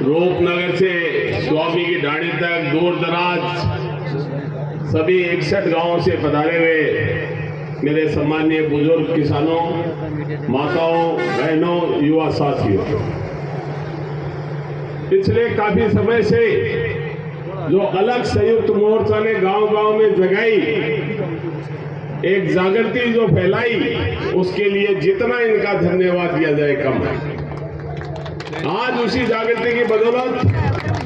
रूपनगर से स्वामी की ढाणी तक दूर दराज सभी 61 गांवों से पधारे हुए मेरे सम्मानीय बुजुर्ग किसानों, माताओं, बहनों, युवा साथियों, पिछले काफी समय से जो अलग संयुक्त मोर्चा ने गांव-गांव में जगाई, एक जागृति जो फैलाई, उसके लिए जितना इनका धन्यवाद दिया जाए कम है। आज उसी जागृति की बदौलत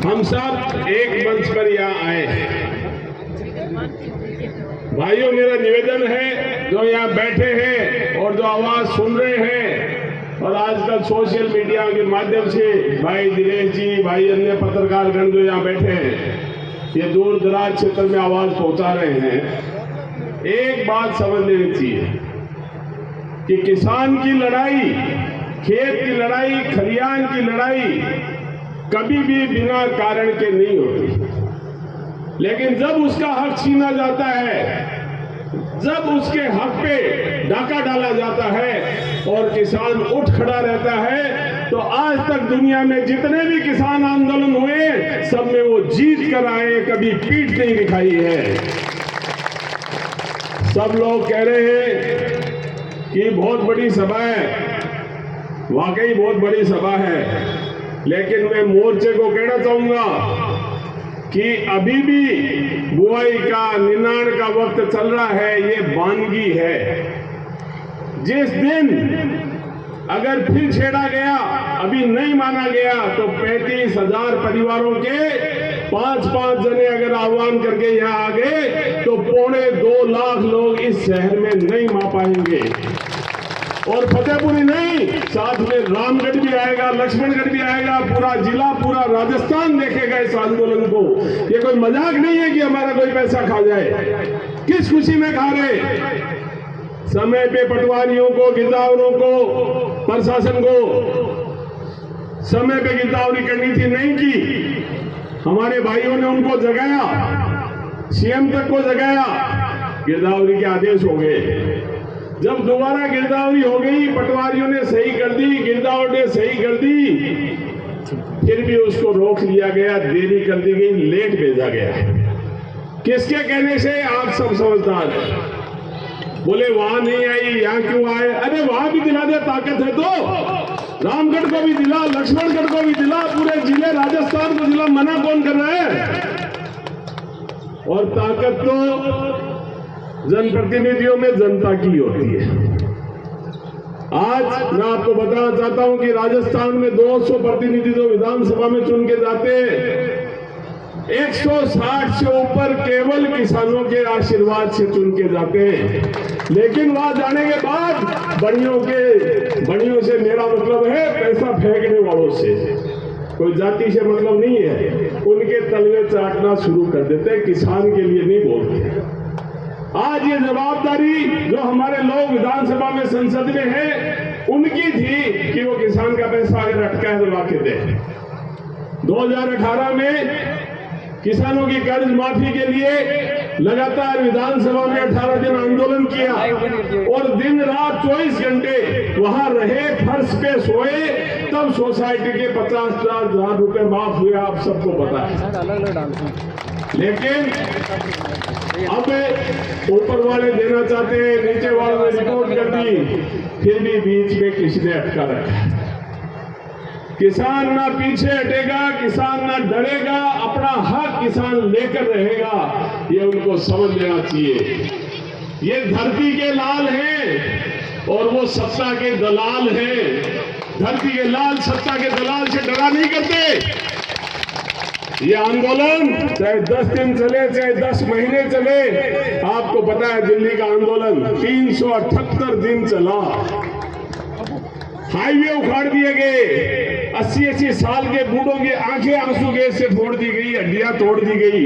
हम सब एक मंच पर यहाँ आए हैं। भाइयों, मेरा निवेदन है, जो यहाँ बैठे हैं और जो आवाज सुन रहे हैं और आजकल सोशल मीडिया के माध्यम से भाई दिनेश जी, भाई अन्य पत्रकारगण जो यहाँ बैठे हैं, ये दूर दराज क्षेत्र में आवाज पहुंचा रहे हैं, एक बात समझ लेनी चाहिए कि किसान की लड़ाई, खेत की लड़ाई, खलिहान की लड़ाई कभी भी बिना कारण के नहीं होती। लेकिन जब उसका हक छीना जाता है, जब उसके हक पे डाका डाला जाता है और किसान उठ खड़ा रहता है, तो आज तक दुनिया में जितने भी किसान आंदोलन हुए, सब में वो जीत कर आए, कभी पीठ नहीं दिखाई है। सब लोग कह रहे हैं कि बहुत बड़ी सभा है, वाकई बहुत बड़ी सभा है, लेकिन मैं मोर्चे को कहना चाहूंगा कि अभी भी बुआई का, निनाण का वक्त चल रहा है, ये वानगी है। जिस दिन अगर फिर छेड़ा गया, अभी नहीं माना गया, तो 35,000 परिवारों के 5-5 जने अगर आह्वान करके यहाँ आ गए, तो 2.25 लाख लोग इस शहर में नहीं मा पाएंगे। और फतेहपुरी नहीं, साथ में रामगढ़ भी आएगा, लक्ष्मणगढ़ भी आएगा, पूरा जिला, पूरा राजस्थान देखेगा इस आंदोलन को। ये कोई मजाक नहीं है कि हमारा कोई पैसा खा जाए। किस खुशी में खा रहे? समय पे पटवारियों को, गिरदावरों को, प्रशासन को समय पे गिरदावरी करनी थी, नहीं की। हमारे भाइयों ने उनको जगाया, सीएम तक को जगाया, गिरदावरी के आदेश हो गए। जब दोबारा गिरदावरी हो गई, पटवारियों ने सही कर दी, गिरदावर ने सही कर दी, फिर भी उसको रोक लिया गया, देरी कर दी गई, लेट भेजा गया। किसके कहने से? आप सब समझदार हैं। बोले वहां नहीं आई, यहां क्यों आए? अरे वहां भी दिला दे, ताकत है तो। रामगढ़ को भी दिला, लक्ष्मणगढ़ को भी दिला, पूरे जिले राजस्थान को दिला, मना कौन कर रहा है? और ताकत तो जनप्रतिनिधियों में जनता की होती है। आज मैं आपको बताना चाहता हूं कि राजस्थान में 200 प्रतिनिधि जो विधानसभा में चुन के जाते हैं, 160 से ऊपर केवल किसानों के आशीर्वाद से चुन के जाते हैं। लेकिन वहां जाने के बाद बड़ियों से मेरा मतलब है पैसा फेंकने वालों से, कोई जाति से मतलब नहीं है, उनके तलवे चाटना शुरू कर देते हैं, किसान के लिए नहीं बोलते। आज ये जवाबदारी जो हमारे लोग विधानसभा में, संसद में है, उनकी थी कि वो किसान का पैसा अगर अटका है तो ला के दे। 2018 में किसानों की कर्ज माफी के लिए लगातार विधानसभा में 18 दिन आंदोलन किया और दिन रात 24 घंटे वहां रहे, फर्श पे सोए, तब सोसाइटी के 50,000 रुपए माफ हुए। आप सबको पता है। लेकिन अब ऊपर वाले देना चाहते हैं, नीचे वालों ने रिपोर्ट कर दी, फिर भी बीच में किसने अटका रखा। किसान ना पीछे हटेगा, किसान ना डरेगा, अपना हक किसान लेकर रहेगा, ये उनको समझ लेना चाहिए। ये धरती के लाल हैं और वो सत्ता के दलाल हैं। धरती के लाल सत्ता के दलाल से डरा नहीं करते। ये आंदोलन चाहे 10 दिन चले, चाहे 10 महीने चले, आपको पता है दिल्ली का आंदोलन 378 दिन चला। हाईवे उखाड़ दिए गए, 80-80 साल के बूढ़ों की आंखें आंसू गैस से फोड़ दी गई, हड्डियां तोड़ दी गई,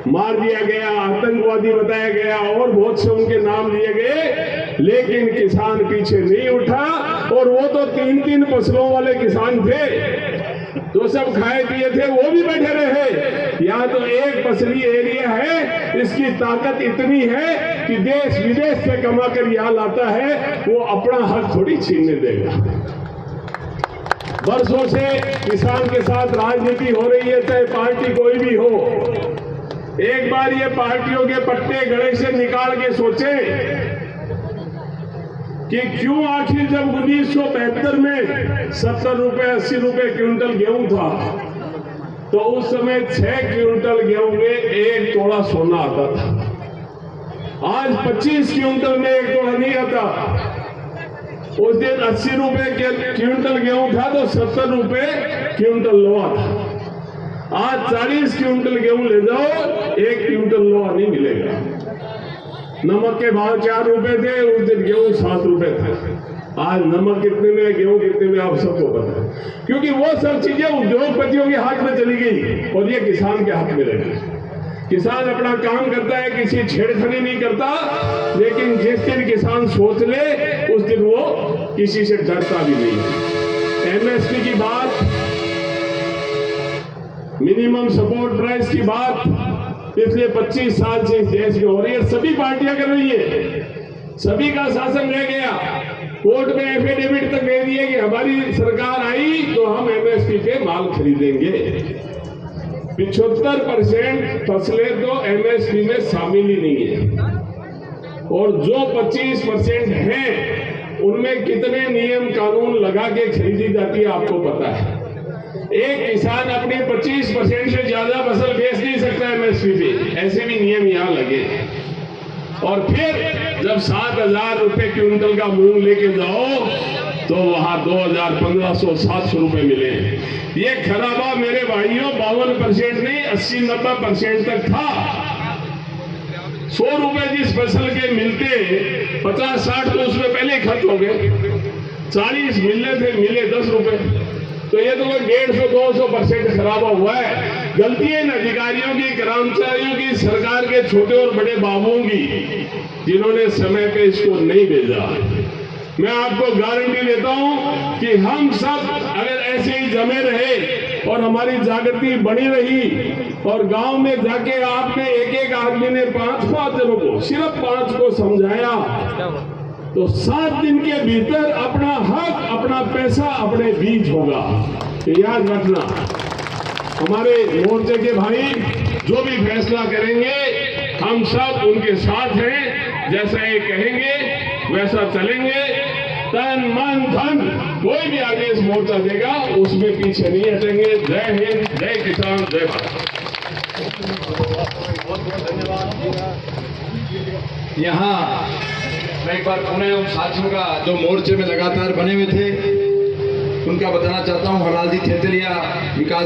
मार दिया गया, आतंकवादी बताया गया और बहुत से उनके नाम लिए गए। लेकिन किसान पीछे नहीं उठा। और वो तो 3-3 फसलों वाले किसान थे, जो सब खाए पिए थे, वो भी बैठे रहे। यहाँ तो एक फसली एरिया है, इसकी ताकत इतनी है कि देश विदेश से कमा कर यहाँ लाता है, वो अपना हक थोड़ी छीनने देगा। वर्षों से किसान के साथ राजनीति हो रही है, चाहे पार्टी कोई भी हो। एक बार ये पार्टियों के पट्टे गले से निकाल के सोचे कि क्यों आखिर जब 1972 में 70 रुपए 80 रुपए क्विंटल गेहूं था, तो उस समय 6 क्विंटल गेहूं में 1 तोला सोना आता था। आज 25 क्विंटल में 1 तोला नहीं आता। उस दिन 80 रुपए क्विंटल गेहूं था तो 70 रुपए क्विंटल लोहा था। आज 40 क्विंटल गेहूं ले जाओ, 1 क्विंटल लोहा नहीं मिलेगा। नमक के भाव 4 रुपए थे, उस दिन गेहूं 7 रुपए थे। आज नमक कितने में, गेहूं कितने में, आप सबको पता है, क्योंकि वो सब चीजें उद्योगपतियों के हाथ में चली गई और ये किसान के हाथ में रही। किसान अपना काम करता है, किसी छेड़खानी नहीं करता, लेकिन जिस दिन किसान सोच ले उस दिन वो किसी से डरता भी नहीं। एमएसपी की बात, मिनिमम सपोर्ट प्राइस की बात पिछले 25 साल से इस देश में हो रही है। सभी पार्टियां कर रही है, सभी का शासन रह गया। कोर्ट में एफिडेविट तक दे दिए कि हमारी सरकार आई तो हम एमएसपी पे माल खरीदेंगे। 75% फसलें तो एमएसपी में शामिल ही नहीं है, और जो 25% हैं उनमें कितने नियम कानून लगा के खरीदी जाती है आपको पता है। एक किसान अपनी 25% से ज्यादा फसल बेच नहीं सकता एमएसपी पे, ऐसे भी नियम यहां लगे। और फिर जब 7,000 रुपए क्विंटल का मूंग लेके जाओ तो वहां 2,000, 1,500, 700 रुपए मिले। ये खराबा मेरे भाइयों 52% नहीं 80-90% तक था। 100 रुपए जिस फसल के मिलते 50-60 तो उसमें पहले खर्च हो गए। 40 मिलने थे, मिले 10 रुपए। तो ये तो 150-200% खराबा हुआ है। गलती है इन अधिकारियों की, कर्मचारियों की, सरकार के छोटे और बड़े बाबुओं की, जिन्होंने समय पे इसको नहीं भेजा। मैं आपको गारंटी देता हूं कि हम सब अगर ऐसे ही जमे रहे और हमारी जागृति बनी रही और गांव में जाके आपने एक आदमी ने 5-5 जनों को, सिर्फ 5 को समझाया, तो 7 दिन के भीतर अपना हक, अपना पैसा अपने बीच होगा। तो याद रखना, हमारे मोर्चे के भाई जो भी फैसला करेंगे हम सब उनके साथ हैं। जैसा ये कहेंगे वैसा चलेंगे। तन मन धन कोई भी आगे इस मोर्चा देगा उसमें पीछे नहीं हटेंगे। जय हिंद, जय किसान, जय भारत। यहाँ मैं एक बार पुनः उन साथियों का जो मोर्चे में लगातार बने हुए थे उनका बताना चाहता हूँ। हलाल जी थेतलिया विकास